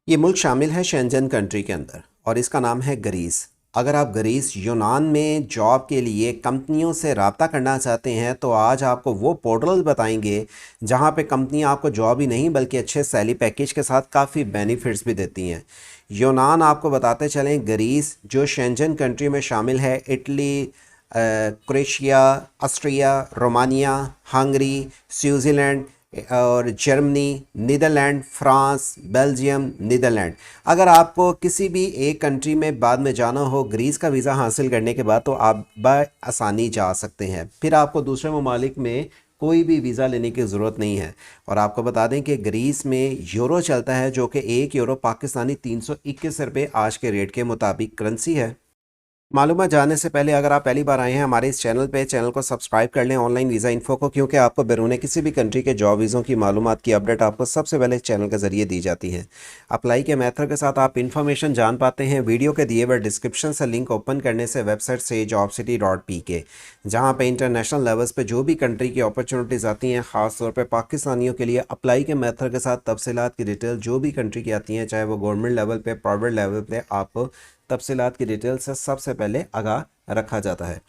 ये मुल्क शामिल है शेंजन कंट्री के अंदर और इसका नाम है ग्रीस। अगर आप ग्रीस यूनान में जॉब के लिए कंपनियों से रब्ता करना चाहते हैं तो आज आपको वो पोर्टल बताएंगे जहां पे कंपनियां आपको जॉब ही नहीं बल्कि अच्छे सैलरी पैकेज के साथ काफ़ी बेनिफिट्स भी देती हैं। यूनान आपको बताते चलें, ग्रीस जो शेंजन कंट्री में शामिल है, Italy, Croatia, Austria, Romania, Hungary, Switzerland और Germany, Netherland, France, Belgium, Netherland. अगर आपको किसी भी एक कंट्री में बाद में जाना हो ग्रीस का वीज़ा हासिल करने के बाद तो आप आसानी जा सकते हैं, फिर आपको दूसरे ममालिक में कोई भी वीज़ा लेने की ज़रूरत नहीं है। और आपको बता दें कि ग्रीस में यूरो चलता है, जो कि 1 यूरो पाकिस्तानी 321 रुपये आज के रेट के मुताबिक करेंसी है। मालूमात जानने से पहले अगर आप पहली बार आए हैं हमारे इस चैनल को सब्सक्राइब कर लें ऑनलाइन वीज़ा इन्फो को, क्योंकि आपको बैरून किसी भी कंट्री के जॉब वीज़ों की मालूमात की अपडेट आपको सबसे पहले इस चैनल के ज़रिए दी जाती है। अप्लाई के मेथड के साथ आप इन्फॉर्मेशन जान पाते हैं वीडियो के दिए हुए डिस्क्रिप्शन से लिंक ओपन करने से वेबसाइट से jobcity.pk, जहाँ पर इंटरनेशनल लेवल्स पर जो भी कंट्री की अपॉर्चुनिटीज़ आती हैं, ख़ासतौर पर पाकिस्तानियों के लिए अप्लाई के मेथड के साथ तफसीलात की डिटेल जो भी कंट्री की आती हैं, चाहे वो गवर्नमेंट लेवल पर प्राइवेट लेवल पर, आप तफसीलात की डिटेल से सबसे पहले आगाह रखा जाता है।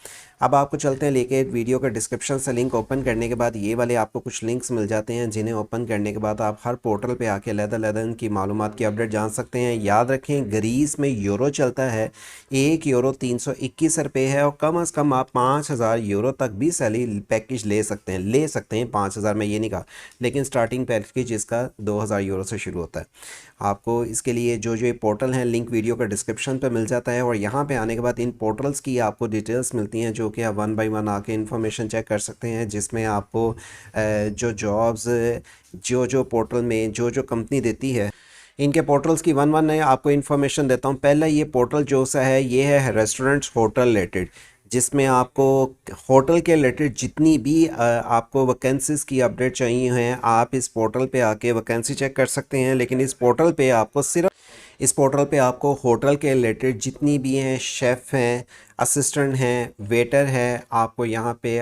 अब आपको चलते हैं लेके वीडियो के डिस्क्रिप्शन से लिंक ओपन करने के बाद ये वाले आपको कुछ लिंक्स मिल जाते हैं, जिन्हें ओपन करने के बाद आप हर पोर्टल पे आके अलग-अलग इनकी मालूमात की अपडेट जान सकते हैं। याद रखें, ग्रीस में यूरो चलता है, 1 यूरो 321 रुपये है और कम अज़ कम आप 5000 यूरो तक भी सैलरी पैकेज ले सकते हैं 5000 में ये नहीं कहा, लेकिन स्टार्टिंग पैकेज इसका 2000 यूरो से शुरू होता है। आपको इसके लिए जो जो ये पोर्टल हैं लिंक वीडियो का डिस्क्रिप्शन पे मिल जाता है और यहाँ पे आने के बाद इन पोर्टल्स की आपको डिटेल्स मिलती हैं, जो कि आप वन बाय वन आके इन्फॉर्मेशन चेक कर सकते हैं, जिसमें आपको जो जॉब्स जो जो पोर्टल में जो जो कंपनी देती है, इनके पोर्टल्स की वन वन मैं आपको इन्फॉर्मेशन देता हूँ। पहला ये पोर्टल जो सा है ये है रेस्टोरेंट्स होटल रिलेटेड, जिसमें आपको होटल के रिलेटेड जितनी भी आपको वैकेंसीज़ की अपडेट चाहिए हैं आप इस पोर्टल पे आके वैकेंसी चेक कर सकते हैं। लेकिन इस पोर्टल पे आपको होटल के रिलेटेड जितनी भी हैं, शेफ़ हैं, असिस्टेंट हैं, वेटर है, आपको यहाँ पे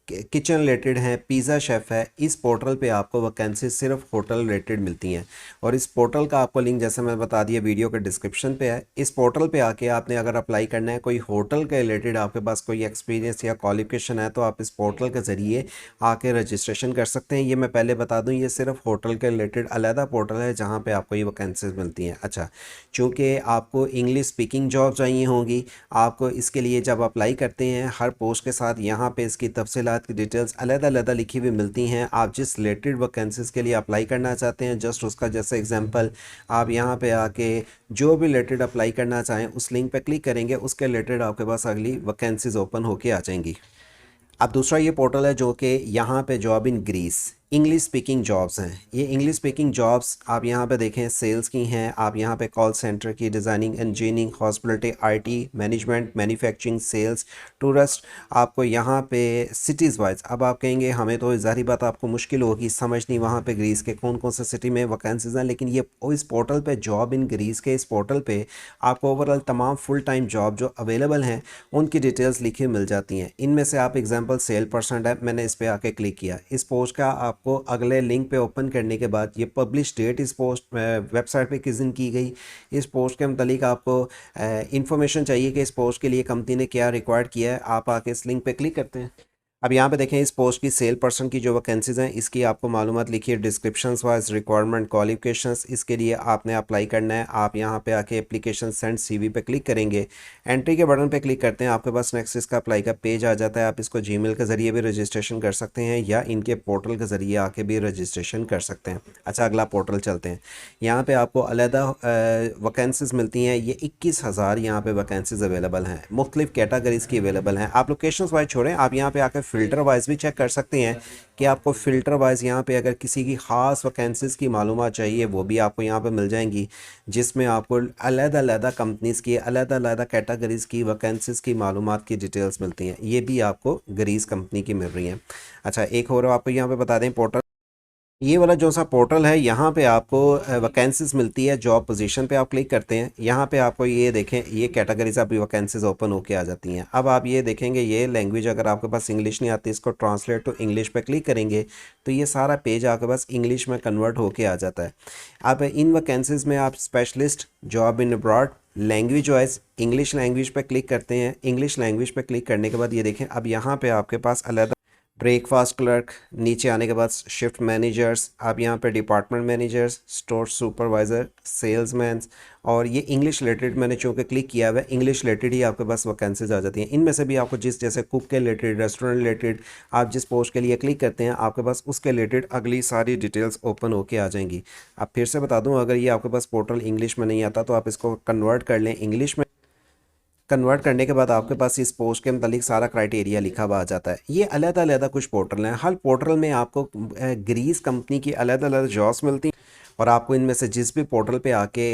किचन रिलेटेड हैं, पिज़्ज़ा शेफ़ है, इस पोर्टल पे आपको वैकेंसी सिर्फ होटल रिलेटेड मिलती हैं। और इस पोर्टल का आपको लिंक जैसे मैं बता दिया वीडियो के डिस्क्रिप्शन पे है। इस पोर्टल पे आके आपने अगर अप्लाई करना है, कोई होटल के रिलेटेड आपके पास कोई एक्सपीरियंस या क्वालिफिकेशन है, तो आप इस पोर्टल के ज़रिए आके रजिस्ट्रेशन कर सकते हैं। ये मैं पहले बता दूँ, ये सिर्फ होटल के रिलेटेड अलहदा पोर्टल है जहाँ पर आपको ये वैकेंसीज मिलती हैं। अच्छा, चूँकि आपको इंग्लिश स्पीकिंग जॉब चाहिए होंगी, आपको इसके लिए जब अप्लाई करते हैं हर पोस्ट के साथ यहाँ पे इसकी तफसीलात की डिटेल्स अलग-अलग लिखी हुई मिलती हैं। आप जिस रिलेटेड वैकेंसीज़ के लिए अप्लाई करना चाहते हैं, जस्ट उसका जैसे एग्जांपल आप यहाँ पे आके जो भी रिलेटेड अप्लाई करना चाहें उस लिंक पे क्लिक करेंगे, उसके रिलेटेड आपके पास अगली वैकेंसीज़ ओपन होके आ जाएंगी। अब दूसरा ये पोर्टल है जो कि यहाँ पे job in Greece English speaking jobs हैं। ये इंग्लिश स्पीकिंग जॉब्स आप यहाँ पे देखें सेल्स की हैं, आप यहाँ पे कॉल सेंटर की, designing, engineering, hospitality, IT, management, manufacturing, sales, tourist, आपको यहाँ पे सिटीज़ वाइज। अब आप कहेंगे हमें तो ज़ाहिर बात आपको मुश्किल होगी समझनी वहाँ पे ग्रीस के कौन कौन से सिटी में वैकेंसीज़ हैं, लेकिन ये इस पोर्टल पे जॉब इन ग्रीस के इस पोर्टल पे आपको ओवरऑल तमाम फुल टाइम जॉब जो अवेलेबल हैं उनकी डिटेल्स लिखी मिल जाती हैं। इनमें से आप एग्जाम्पल सेल पर्सन है, मैंने इस पर आके क्लिक किया, इस पोस्ट का आपको अगले लिंक पे ओपन करने के बाद ये पब्लिश डेट इस पोस्ट वेबसाइट पे किस दिन की गई, इस पोस्ट के मतलब आपको इंफॉर्मेशन चाहिए कि इस पोस्ट के लिए कंपनी ने क्या रिक्वायर्ड किया है, आप आके इस लिंक पे क्लिक करते हैं। अब यहाँ पे देखें इस पोस्ट की सेल पर्सन की जो वैकेंसीज़ हैं इसकी आपको मालूमात लिखी है, डिस्क्रिप्शंस वाइज, रिक्वायरमेंट, क्वालिफिकेशंस। इसके लिए आपने अप्लाई करना है, आप यहाँ पे आके एप्लीकेशन सेंड सीवी पे क्लिक करेंगे, एंट्री के बटन पे क्लिक करते हैं, आपके पास नेक्स्ट इसका अप्लाई का पेज आ जाता है। आप इसको जीमेल के ज़रिए भी रजिस्ट्रेशन कर सकते हैं या इनके पोर्टल के ज़रिए आके भी रजिस्ट्रेशन कर सकते हैं। अच्छा, अगला पोर्टल चलते हैं। यहाँ पर आपको अलहदा वैकेंसीज़ मिलती हैं, ये 21,000 यहाँ पर वैकेंसीज़ अवेलेबल हैं, मुख्तलिफ कैटागरीज़ की अवेलेबल हैं। आप लोकेशन वाइज छोड़ें, आप यहाँ पर आकर फ़िल्टर वाइज भी चेक कर सकते हैं कि आपको फ़िल्टर वाइज यहाँ पे अगर किसी की ख़ास वैकेंसीज़ की मालूमात चाहिए वो भी आपको यहाँ पे मिल जाएंगी, जिसमें आपको अलग-अलग कंपनीज़ की अलग-अलग कैटेगरीज़ की वैकेंसीज़ की मालूमात की डिटेल्स मिलती हैं। ये भी आपको ग्रीस कंपनी की मिल रही हैं। अच्छा, एक और आपको यहाँ पे बता दें पोर्टल ये वाला जो सा पोर्टल है, यहाँ पे आपको वैकेंसीज मिलती है। जॉब पोजीशन पे आप क्लिक करते हैं, यहाँ पे आपको ये देखें, ये कैटेगरीज आपकी वैकेंसीज ओपन होके आ जाती हैं। अब आप ये देखेंगे, ये लैंग्वेज अगर आपके पास इंग्लिश नहीं आती, इसको ट्रांसलेट टू इंग्लिश पे क्लिक करेंगे तो ये सारा पेज आपके पास इंग्लिश में कन्वर्ट होके आ जाता है। अब इन वैकेंसीज में आप specialist, job in abroad, language wise English language पे क्लिक करते हैं। इंग्लिश लैंग्वेज पे क्लिक करने के बाद ये देखें, अब यहाँ पे आपके पास अलग ब्रेकफास्ट क्लर्क, नीचे आने के बाद शिफ्ट मैनेजर्स, आप यहाँ पे department managers, store supervisor, salesman, और ये इंग्लिश रिलेटेड मैंने चूँकि क्लिक किया हुआ है, इंग्लिश रिलेटेड ही आपके पास वैकेंसीज आ जाती हैं। इनमें से भी आपको जिस, जैसे कुक के रिलेटेड, रेस्टोरेंट रिलेटेड, आप जिस पोस्ट के लिए क्लिक करते हैं आपके पास उसके रिलेटेड अगली सारी डिटेल्स ओपन होके आ जाएंगी। अब फिर से बता दूँ, अगर ये आपके पास पोर्टल इंग्लिश में नहीं आता तो आप इसको कन्वर्ट कर लें इंग्लिश में। कन्वर्ट करने के बाद आपके पास इस पोस्ट के मतलब सारा क्राइटेरिया लिखा हुआ आ जाता है। ये अलग-अलग कुछ पोर्टल हैं, हर पोर्टल में आपको ग्रीस कंपनी की अलग-अलग जॉब्स मिलती हैं और आपको इनमें से जिस भी पोर्टल पे आके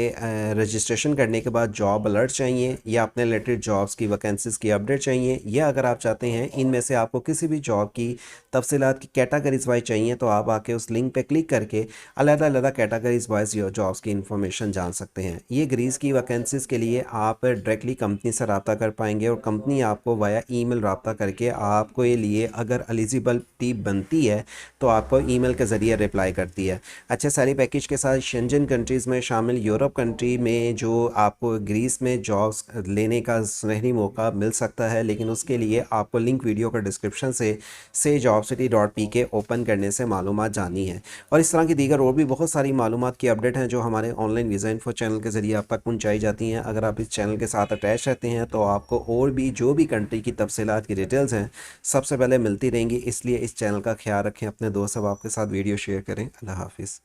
रजिस्ट्रेशन करने के बाद जॉब अलर्ट चाहिए या अपने रिलेटेड जॉब्स की वैकेंसीज़ की अपडेट चाहिए, या अगर आप चाहते हैं इनमें से आपको किसी भी जॉब की तफसीलात की कैटेगरीज वाइज चाहिए तो आप आके उस लिंक पे क्लिक करके अलग-अलग कैटेगरीज वाइज जॉब्स की इन्फॉर्मेशन जान सकते हैं। ये ग्रीस की वैकेंसीज़ के लिए आप डायरेक्टली कंपनी से रब्ता कर पाएंगे और कंपनी आपको वाया ईमेल रब्ता करके आपको ये लिए अगर एलिजिबिलिटी बनती है तो आपको ईमेल के ज़रिए रिप्लाई करती है। अच्छा, सारी पैकेज के साथ शेंजन कंट्रीज़ में शामिल यूरोप कंट्री में जो आपको ग्रीस में जॉब्स लेने का सुनहरी मौका मिल सकता है, लेकिन उसके लिए आपको लिंक वीडियो का डिस्क्रिप्शन से jobcity.pk ओपन करने से मालूमात जानी है। और इस तरह की दीगर और भी बहुत सारी मालूमात की अपडेट हैं जो हमारे ऑनलाइन वीज़ा इन्फो चैनल के ज़रिए आप तक पहुँचाई जाती हैं। अगर आप इस चैनल के साथ अटैच रहते हैं तो आपको और भी जो भी कंट्री की तफसीलात की डिटेल्स हैं सबसे पहले मिलती रहेंगी। इसलिए इस चैनल का ख्याल रखें, अपने दोस्त अब आपके साथ वीडियो शेयर करें। अल्लाह हाफिज़।